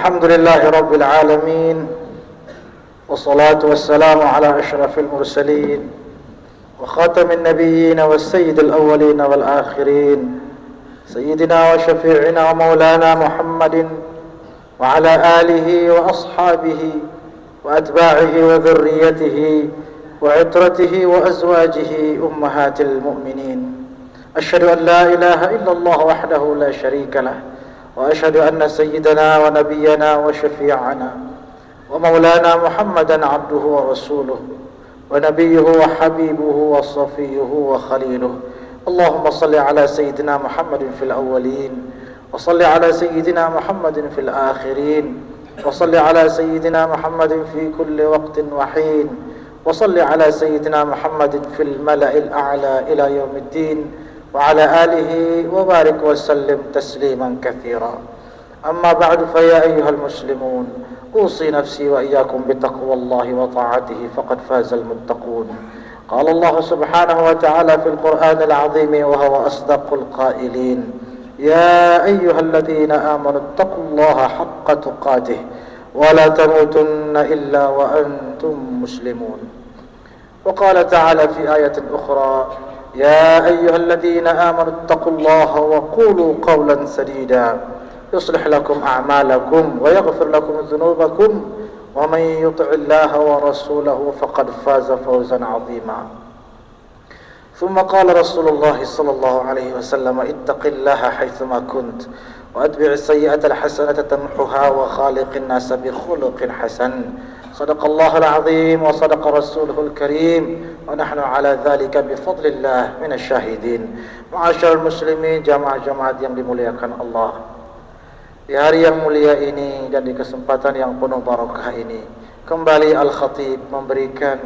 الحمد لله رب العالمين، والصلاة والسلام على أشرف المرسلين وخاتم النبيين والسيد الأولين والآخرين، سيدنا وشفيعنا ومولانا محمد وعلى آله وأصحابه وأتباعه وذريته وعترته وأزواجه أمهات المؤمنين. أشهد أن لا إله إلا الله وحده لا شريك له، وأشهد أن سيدنا ونبينا وشفيعنا ومولانا محمدا عبده ورسوله ونبيه وحبيبه وصفيه وخليله. اللهم صل على سيدنا محمد في الأولين، وصل على سيدنا محمد في الآخرين، وصل على سيدنا محمد في كل وقت وحين، وصل على سيدنا محمد في الملأ الأعلى إلى يوم الدين، وعلى آله وبارك وسلم تسليما كثيرا. أما بعد، فيا أيها المسلمون، أوصي نفسي وإياكم بتقوى الله وطاعته، فقد فاز المتقون. قال الله سبحانه وتعالى في القرآن العظيم وهو أصدق القائلين: يا أيها الذين آمنوا اتقوا الله حق تقاته ولا تموتن إلا وأنتم مسلمون. وقال تعالى في آية أخرى: يا أيها الذين آمنوا اتقوا الله وقولوا قولا سديدا يصلح لكم أعمالكم ويغفر لكم ذنوبكم ومن يطع الله ورسوله فقد فاز فوزا عظيما. ثم قال رسول الله صلى الله عليه وسلم: اتق الله حيثما كنت وأتبع السيئة الحسنة تمحها وخالق الناس بخلق حسن. صدق الله العظيم وصدق رسوله الكريم ونحن على ذلك بفضل الله من الشاهدين. Ma'asyiral muslimin, jamaah-jamaah yang dimuliakan Allah, di hari yang mulia ini dan di kesempatan yang penuh barakah ini, kembali Al-Khatib memberikan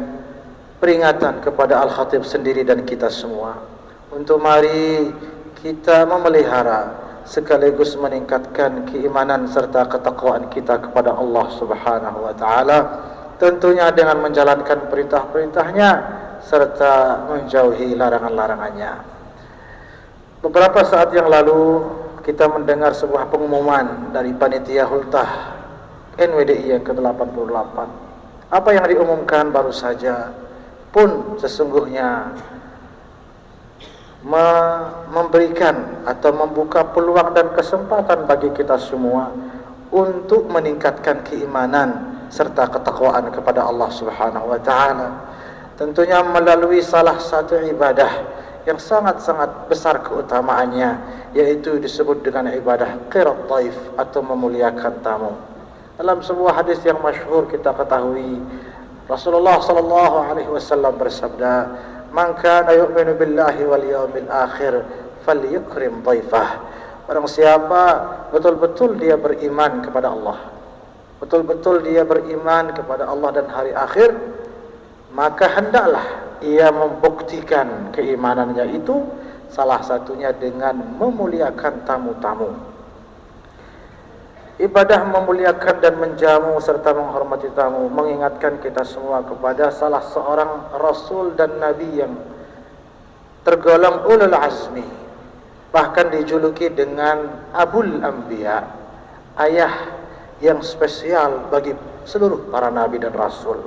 peringatan kepada Al-Khatib sendiri dan kita semua untuk mari kita memelihara sekaligus meningkatkan keimanan serta ketakwaan kita kepada Allah Subhanahu wa taala, tentunya dengan menjalankan perintah-perintahnya serta menjauhi larangan-larangannya. Beberapa saat yang lalu kita mendengar sebuah pengumuman dari panitia Hultah NWDI yang ke-88. Apa yang diumumkan baru saja pun sesungguhnya memberikan atau membuka peluang dan kesempatan bagi kita semua untuk meningkatkan keimanan serta ketakwaan kepada Allah Subhanahu wa taala. Tentunya melalui salah satu ibadah yang sangat-sangat besar keutamaannya, yaitu disebut dengan ibadah qirat dhaif atau memuliakan tamu. Dalam sebuah hadis yang masyhur kita ketahui, Rasulullah sallallahu alaihi wasallam bersabda: "Man kana yu'minu billahi wal yawmil akhir falyukrim dhaifah." Barang siapa betul-betul dia beriman kepada Allah, betul-betul dia beriman kepada Allah dan hari akhir, maka hendaklah ia membuktikan keimanannya itu salah satunya dengan memuliakan tamu-tamu. Ibadah memuliakan dan menjamu serta menghormati tamu mengingatkan kita semua kepada salah seorang Rasul dan Nabi yang tergolong ulul azmi, bahkan dijuluki dengan Abul Anbiya, ayah yang spesial bagi seluruh para Nabi dan Rasul.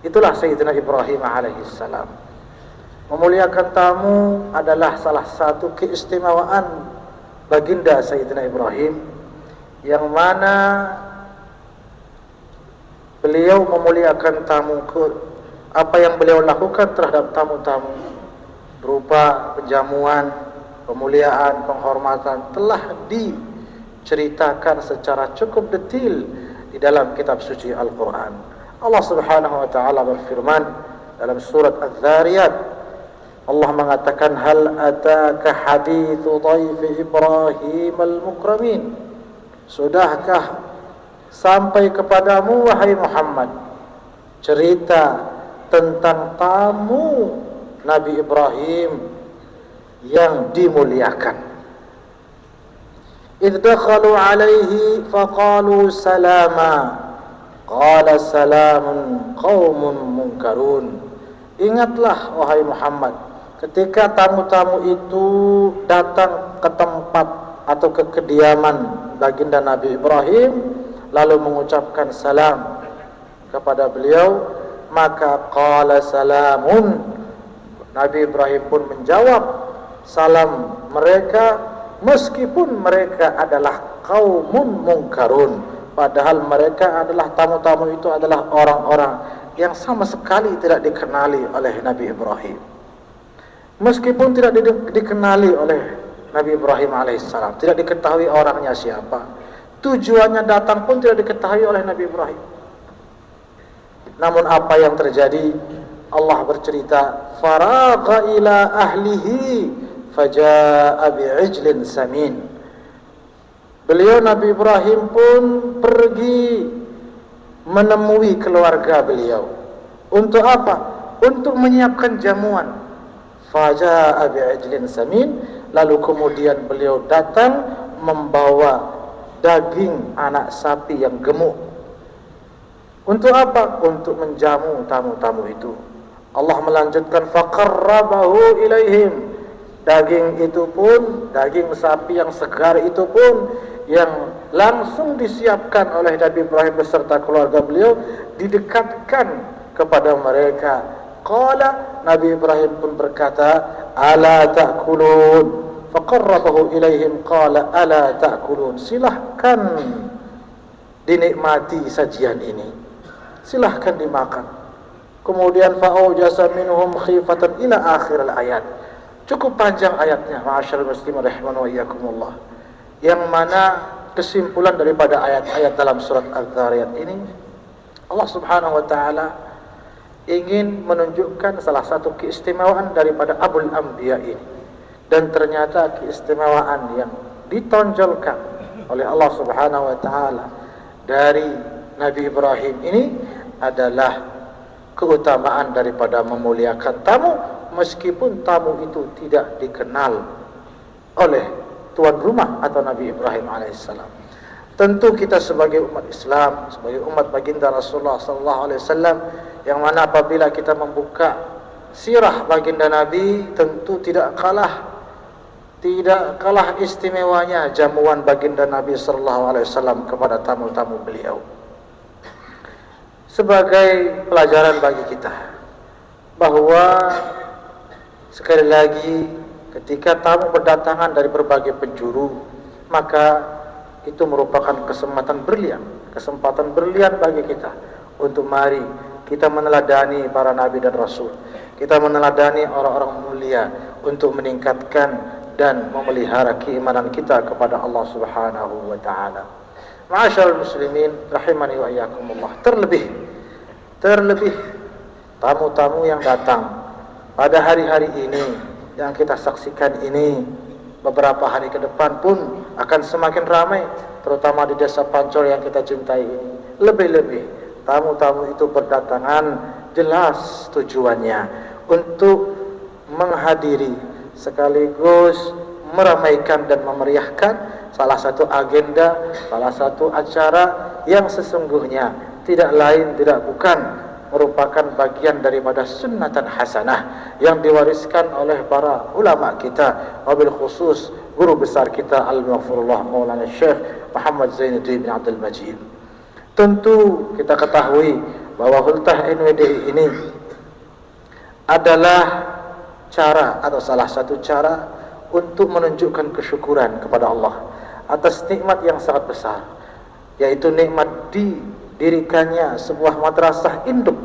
Itulah Sayyidina Ibrahim alaihissalam. Memuliakan tamu adalah salah satu keistimewaan baginda Sayyidina Ibrahim, yang mana beliau memuliakan tamu. Apa yang beliau lakukan terhadap tamu-tamu berupa penjamuan, pemuliaan, penghormatan telah diceritakan secara cukup detail di dalam kitab suci Al-Quran. Allah Subhanahu wa taala berfirman dalam surat Az-Zariyat, Allah mengatakan: hal ataka hadithu dhaifi Ibrahim al-mukramin. Sudahkah sampai kepadamu wahai Muhammad cerita tentang tamu Nabi Ibrahim yang dimuliakan? Idh dakhalu alaihi faqalu salama qala salamun qaumun munkarun. Ingatlah wahai Muhammad ketika tamu-tamu itu datang ke tempat atau ke kediaman baginda Nabi Ibrahim, lalu mengucapkan salam kepada beliau, maka qala salamun, Nabi Ibrahim pun menjawab salam mereka, meskipun mereka adalah qaumun munkarun, padahal mereka adalah tamu-tamu itu adalah orang-orang yang sama sekali tidak dikenali oleh Nabi Ibrahim. Meskipun tidak dikenali oleh Nabi Ibrahim alaihissalam, tidak diketahui orangnya siapa, tujuannya datang pun tidak diketahui oleh Nabi Ibrahim. Namun apa yang terjadi? Allah bercerita, faragha ila ahlihi faja'a bi'ijlin samin. Beliau Nabi Ibrahim pun pergi menemui keluarga beliau. Untuk apa? Untuk menyiapkan jamuan. Faja'a bi'ijlin samin, lalu kemudian beliau datang membawa daging anak sapi yang gemuk. Untuk apa? Untuk menjamu tamu-tamu itu. Allah melanjutkan, faqarrabahu ilaihim. Daging itu pun, daging sapi yang segar itu pun, yang langsung disiapkan oleh Nabi Ibrahim beserta keluarga beliau, didekatkan kepada mereka. Qala, Nabi Ibrahim pun berkata, ala ta'kulun. Faqarrabahu ilaihim qala ala ta'kulun. Silahkan dinikmati sajian ini, silahkan dimakan. Kemudian fa'aujasa minhum khifatan ila akhir al-ayat. Cukup panjang ayatnya, ma'asyarul muslimin rahimani wa iyyakumullah, yang mana kesimpulan daripada ayat-ayat dalam surat Al-Dzariyat ini, Allah Subhanahu wa taala ingin menunjukkan salah satu keistimewaan daripada Abul Anbiya ini. Dan ternyata keistimewaan yang ditonjolkan oleh Allah Subhanahu wa taala dari Nabi Ibrahim ini adalah keutamaan daripada memuliakan tamu, meskipun tamu itu tidak dikenal oleh tuan rumah atau Nabi Ibrahim alaihissalam. Tentu kita sebagai umat Islam, sebagai umat baginda Rasulullah sallallahu alaihi wasallam, yang mana apabila kita membuka sirah baginda Nabi, tentu tidak kalah istimewanya jamuan baginda Nabi sallallahu alaihi wasallam kepada tamu-tamu beliau. Sebagai pelajaran bagi kita bahwa sekali lagi ketika tamu berdatangan dari berbagai penjuru, maka itu merupakan kesempatan berlian bagi kita untuk mari kita meneladani para nabi dan rasul, kita meneladani orang-orang mulia untuk meningkatkan dan memelihara keimanan kita kepada Allah Subhanahu wa taala. Ma'asyarul muslimin rahimani wa iyyakumullah. Terlebih tamu-tamu yang datang pada hari-hari ini yang kita saksikan ini, beberapa hari ke depan pun akan semakin ramai, terutama di desa Pancor yang kita cintai ini. Lebih-lebih tamu-tamu itu berdatangan jelas tujuannya untuk menghadiri sekaligus meramaikan dan memeriahkan salah satu agenda, salah satu acara yang sesungguhnya tidak lain tidak bukan merupakan bagian daripada sunnatan hasanah yang diwariskan oleh para ulama kita, wabil khusus guru besar kita Al-Maghfurullah Maulana Syekh Muhammad Zainuddin bin Abdul Majid. Tentu kita ketahui bahwa Hultah NWDI ini adalah cara atau salah satu cara untuk menunjukkan kesyukuran kepada Allah atas nikmat yang sangat besar, yaitu nikmat didirikannya sebuah madrasah induk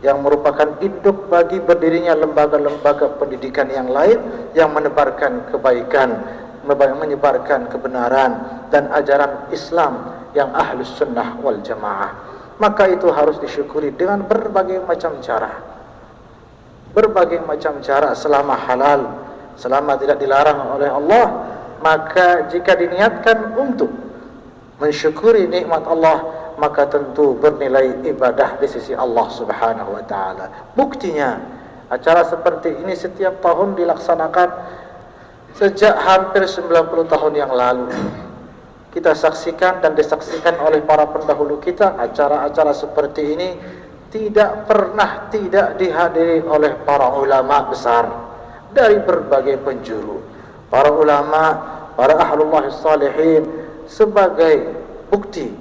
yang merupakan induk bagi berdirinya lembaga-lembaga pendidikan yang lain yang menebarkan kebaikan, menyebarkan kebenaran dan ajaran Islam yang ahlus sunnah wal jamaah. Maka itu harus disyukuri dengan berbagai macam cara selama halal, selama tidak dilarang oleh Allah. Maka jika diniatkan untuk mensyukuri nikmat Allah, maka tentu bernilai ibadah di sisi Allah Subhanahu wa taala. Buktinya acara seperti ini setiap tahun dilaksanakan sejak hampir 90 tahun yang lalu. Kita saksikan dan disaksikan oleh para pendahulu kita, acara-acara seperti ini tidak pernah tidak dihadiri oleh para ulama besar dari berbagai penjuru. Para ulama, para ahlullah salihin sebagai bukti,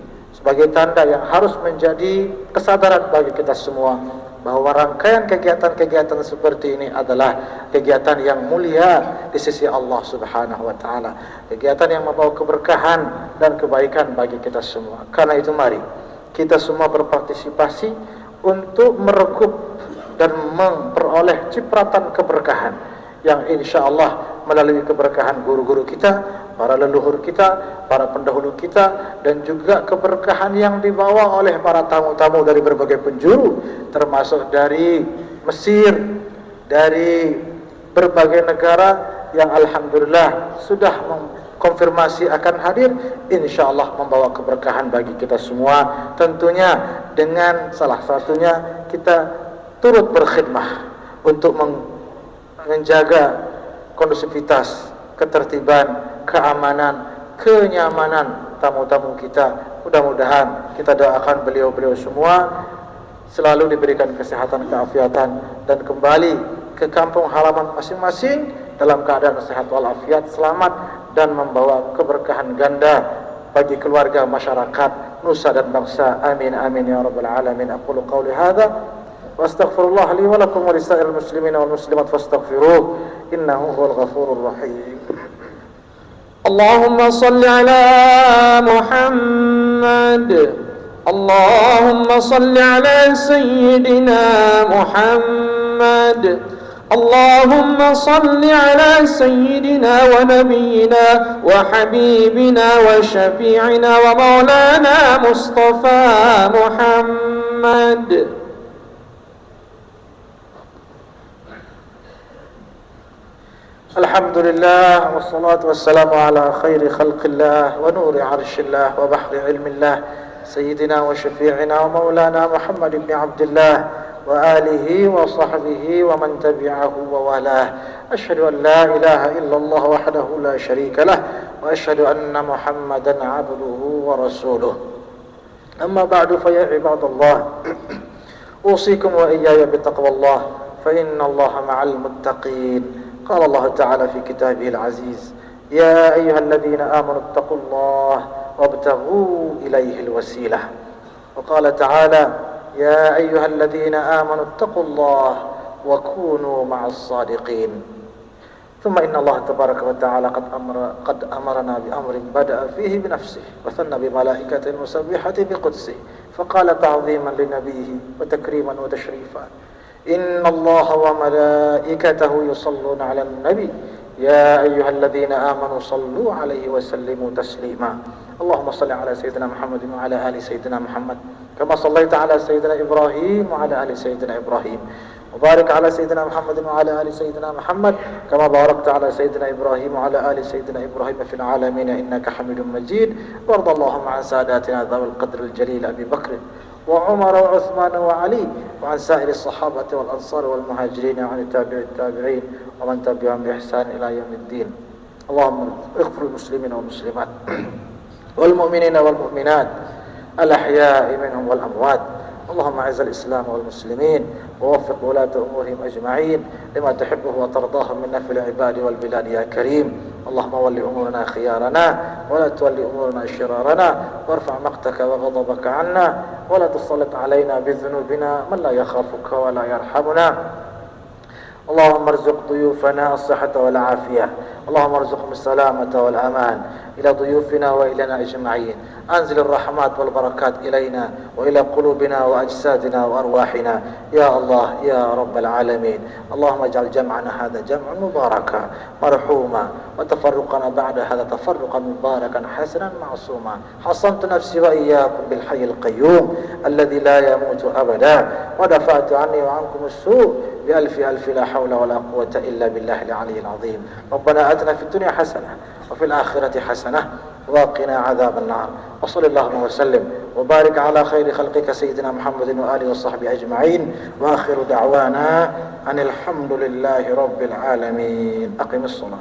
sebagai tanda yang harus menjadi kesadaran bagi kita semua bahwa rangkaian kegiatan-kegiatan seperti ini adalah kegiatan yang mulia di sisi Allah Subhanahu wa taala, kegiatan yang membawa keberkahan dan kebaikan bagi kita semua. Karena itu mari kita semua berpartisipasi untuk meregup dan memperoleh cipratan keberkahan yang insya Allah melalui keberkahan guru-guru kita, para leluhur kita, para pendahulu kita, dan juga keberkahan yang dibawa oleh para tamu-tamu dari berbagai penjuru, termasuk dari Mesir, dari berbagai negara yang alhamdulillah sudah mengkonfirmasi akan hadir, insya Allah membawa keberkahan bagi kita semua. Tentunya dengan salah satunya kita turut berkhidmah untuk menjaga kondusivitas, ketertiban, keamanan, kenyamanan tamu-tamu kita. Mudah-mudahan kita doakan beliau-beliau semua selalu diberikan kesehatan, keafiatan, dan kembali ke kampung halaman masing-masing dalam keadaan sehat walafiat, selamat, dan membawa keberkahan ganda bagi keluarga, masyarakat, nusa dan bangsa. Amin amin ya rabbal alamin. Aqulu qawli hadza wa astaghfirullah li wa lakum wa lisa'iril muslimina wal muslimat fastaghfiruh innahu huwal ghafurur rahim. اللهم صل على محمد اللهم صل على سيدنا محمد اللهم صل على سيدنا ونبينا وحبيبنا وشفيعنا ومولانا مصطفى محمد. Alhamdulillah wassalatu wassalamu ala khairi khalqillah wa nuri arshillah wa bahri ilmillah sayyidina wa syafi'ina wa maulana Muhammad ibn Abdullah wa alihi wa sahbihi wa man tabi'ahu wa walah. Asyhadu an la ilaha illallah wahdahu la syarika lah wa asyhadu anna Muhammadan abduhu wa rasuluh. Amma ba'du fa ya ibadallah, usikum wa iyaya bitaqwallah fa inna allaha ma'al muttaqin. قال الله تعالى في كتابه العزيز يا أيها الذين آمنوا اتقوا الله وابتغوا إليه الوسيلة. وقال تعالى يا أيها الذين آمنوا اتقوا الله وكونوا مع الصادقين. ثم إن الله تبارك وتعالى قد أمرنا بأمر بدأ فيه بنفسه وثنى بملائكة مسبحة بقدسه فقال تعظيما لنبيه وتكريما وتشريفا إن الله وملائكته يصلون على النبي يا أيها الذين آمنوا صلوا عليه وسلموا تسليما. اللهم صل على سيدنا محمد وعلى آل سيدنا محمد كما صليت على سيدنا إبراهيم وعلى آل سيدنا إبراهيم وبارك على سيدنا محمد وعلى آل سيدنا محمد كما باركت على سيدنا إبراهيم وعلى آل سيدنا إبراهيم في العالمين إنك حميد مجيد. وارض اللهم عن ساداتنا ذوي القدر الجليل أبي بكر وعمر وعثمان وعلي وعن سائر الصحابة والأنصار والمهاجرين وعن التابعين ومن تبعهم بإحسان إلى يوم الدين. اللهم اغفر المسلمين والمسلمات والمؤمنين والمؤمنات الأحياء منهم والأموات. اللهم أعز الإسلام والمسلمين ووفق ولاة أمورهم أجمعين لما تحبه وترضاه منا في العباد والبلاد يا كريم. اللهم ول أمورنا خيارنا ولا تولي أمورنا شرارنا وارفع مقتك وغضبك عنا ولا تسلط علينا بذنوبنا من لا يخافك ولا يرحمنا. اللهم ارزق ضيوفنا الصحة والعافية. اللهم ارزقهم السلامة والأمان إلى ضيوفنا وإلينا أجمعين. أنزل الرحمات والبركات إلينا وإلى قلوبنا وأجسادنا وأرواحنا يا الله يا رب العالمين. اللهم اجعل جمعنا هذا جمعا مباركا مرحوما وتفرقنا بعد هذا تفرقا مباركا حسنا معصوما. حصنت نفسي وإياكم بالحي القيوم الذي لا يموت أبدا ودفعت عني وعنكم السوء بألف ألف لا حول ولا قوة إلا بالله العلي العظيم. ربنا آتنا في الدنيا حسنة وفي الآخرة حسنة وقنا عذاب النار. وصل اللهم وسلم وبارك على خير خلقك سيدنا محمد وآله وصحبه أجمعين. وآخر دعوانا أن الحمد لله رب العالمين. أقم الصلاة.